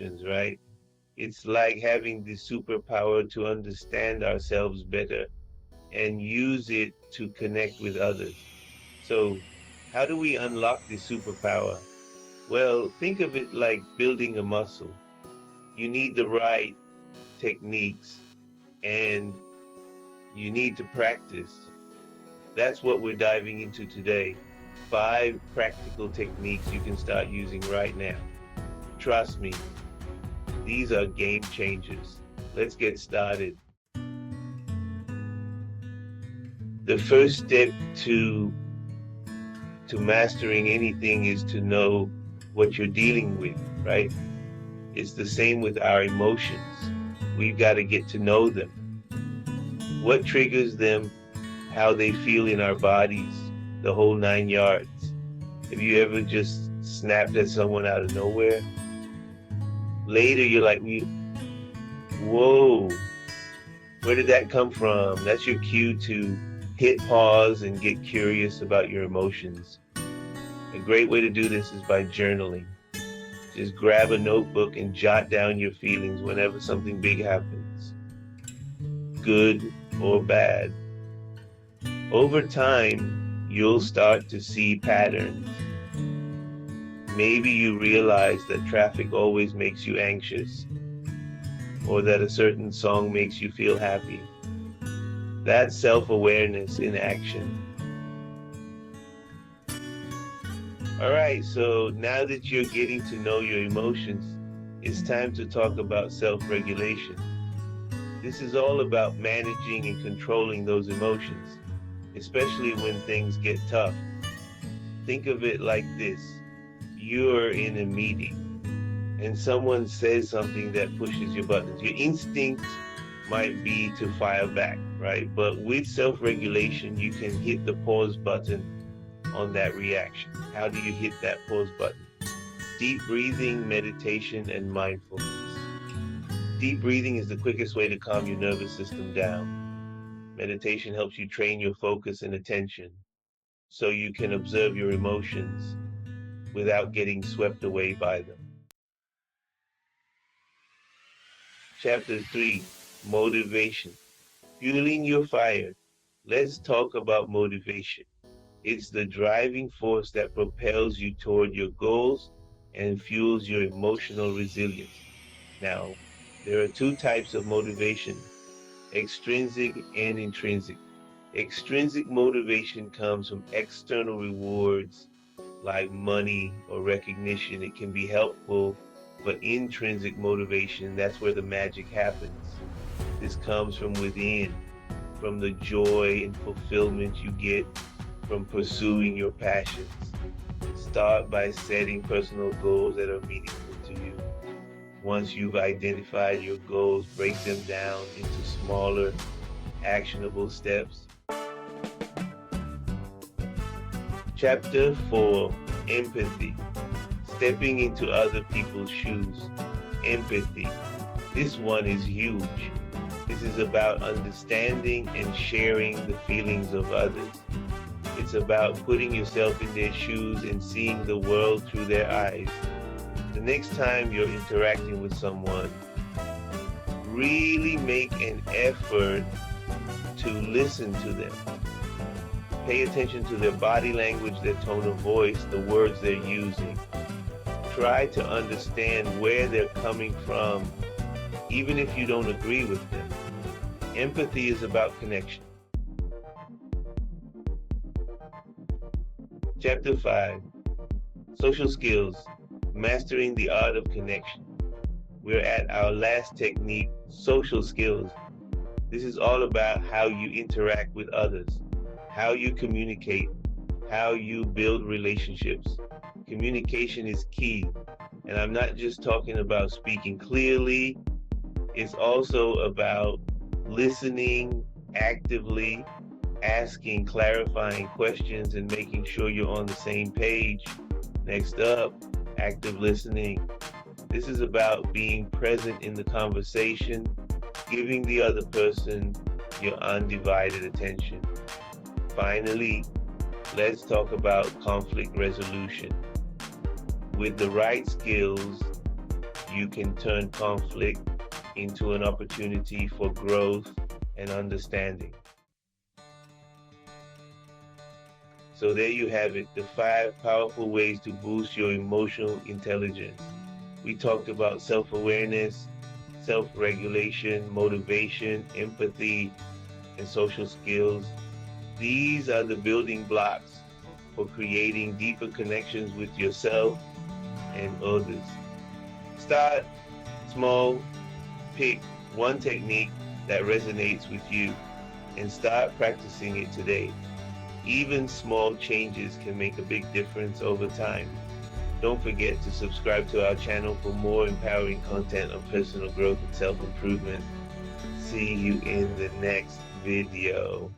right? It's like having the superpower to understand ourselves better and use it to connect with others. So, how do we unlock this superpower? Well, think of it like building a muscle. You need the right techniques and you need to practice. That's what we're diving into today. 5 practical techniques you can start using right now. Trust me, these are game changers. Let's get started. The first step to mastering anything is to know what you're dealing with, right? It's the same with our emotions. We've got to get to know them. What triggers them, how they feel in our bodies, the whole 9 yards. Have you ever just snapped at someone out of nowhere? Later, you're like, whoa, where did that come from? That's your cue to hit pause and get curious about your emotions. A great way to do this is by journaling. Just grab a notebook and jot down your feelings whenever something big happens, good or bad. Over time, you'll start to see patterns. Maybe you realize that traffic always makes you anxious, or that a certain song makes you feel happy. That's self-awareness in action. All right, so now that you're getting to know your emotions, it's time to talk about self-regulation. This is all about managing and controlling those emotions, especially when things get tough. Think of it like this. You're in a meeting and someone says something that pushes your buttons. Your instinct might be to fire back, right? But with self-regulation, you can hit the pause button on that reaction. How do you hit that pause button? Deep breathing, meditation, and mindfulness. Deep breathing is the quickest way to calm your nervous system down. Meditation helps you train your focus and attention so you can observe your emotions without getting swept away by them. Chapter 3, Motivation. Fueling your fire. Let's talk about motivation. It's the driving force that propels you toward your goals and fuels your emotional resilience. Now, there are 2 types of motivation, extrinsic and intrinsic. Extrinsic motivation comes from external rewards like money or recognition. It can be helpful, but intrinsic motivation, that's where the magic happens. This comes from within, from the joy and fulfillment you get from pursuing your passions. Start by setting personal goals that are meaningful to you. Once you've identified your goals, break them down into smaller, actionable steps. Chapter 4, Empathy. Stepping into other people's shoes. Empathy. This one is huge. This is about understanding and sharing the feelings of others. It's about putting yourself in their shoes and seeing the world through their eyes. The next time you're interacting with someone, really make an effort to listen to them. Pay attention to their body language, their tone of voice, the words they're using. Try to understand where they're coming from, even if you don't agree with them. Empathy is about connection. Chapter 5, Social Skills, Mastering the Art of Connection. We're at our last technique, social skills. This is all about how you interact with others, how you communicate, how you build relationships. Communication is key, and I'm not just talking about speaking clearly. It's also about listening actively, asking clarifying questions, and making sure you're on the same page. Next up, active listening. This is about being present in the conversation, giving the other person your undivided attention. Finally, let's talk about conflict resolution. With the right skills, you can turn conflict into an opportunity for growth and understanding. So there you have it, the 5 powerful ways to boost your emotional intelligence. We talked about self-awareness, self-regulation, motivation, empathy, and social skills. These are the building blocks for creating deeper connections with yourself and others. Start small, pick one technique that resonates with you, and start practicing it today. Even small changes can make a big difference over time. Don't forget to subscribe to our channel for more empowering content on personal growth and self-improvement. See you in the next video.